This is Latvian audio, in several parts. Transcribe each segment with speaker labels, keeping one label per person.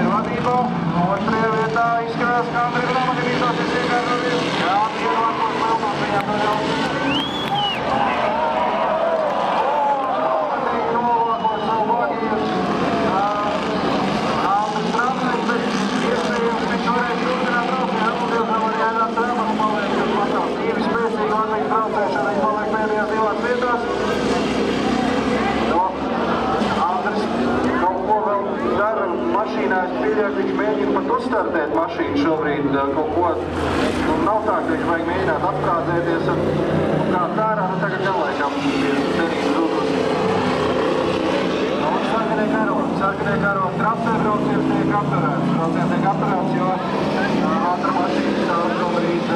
Speaker 1: ir vadībā. Otrajā vietā izskatās, kā Andrija Grāmani bīzāsies iekārtoties. Jā, ienākos Melmās viņam to jau. Novēlākos savu bagījuši. Andris Trāpsnieks, bet iespējams viņš varēs turpināt braucienu. Atpūties vēl arī Ainās Trāmanu paliek, kas matās divi spēcīgi Latvijas braucēšana. Viņi paliek pēdējās divās vietās. Mašīnā es pieļauju, viņš mēģina pat uzstartēt mašīnu šobrīd kaut ko. Nav tā, ka viņš vajag mēģināt atprādzēties un kāds ārā, tagad gan laikam derīgi zudus. Sarkanē karo trapsē brauciens tiek apturēts. Brauciens tiek apturēts, jo ātra mašīna stāv šobrīd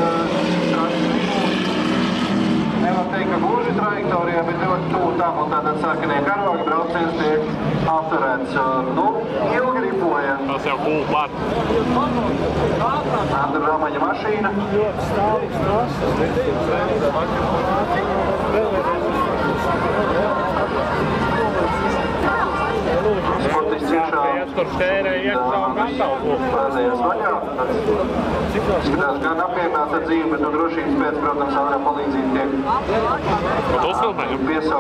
Speaker 1: nevar teikt, ka gluži trajektorijā, bet ļoti tuvu tam, un tātad sarkanē karogi brauciens tiek apturēts. Ilgi ripoja.
Speaker 2: Tas jau klāt.
Speaker 1: Andra Ramaņa mašīna. Sportists ciešā.
Speaker 2: Tur štērēja iekšā un gatavs.
Speaker 1: Pēdējais vaļā. Skatās gan apmierināts ar dzīvi, bet no drošības pēc, protams, ārā palīdzība tiek
Speaker 2: Ko tu uzfilmēji?
Speaker 1: piesaukt.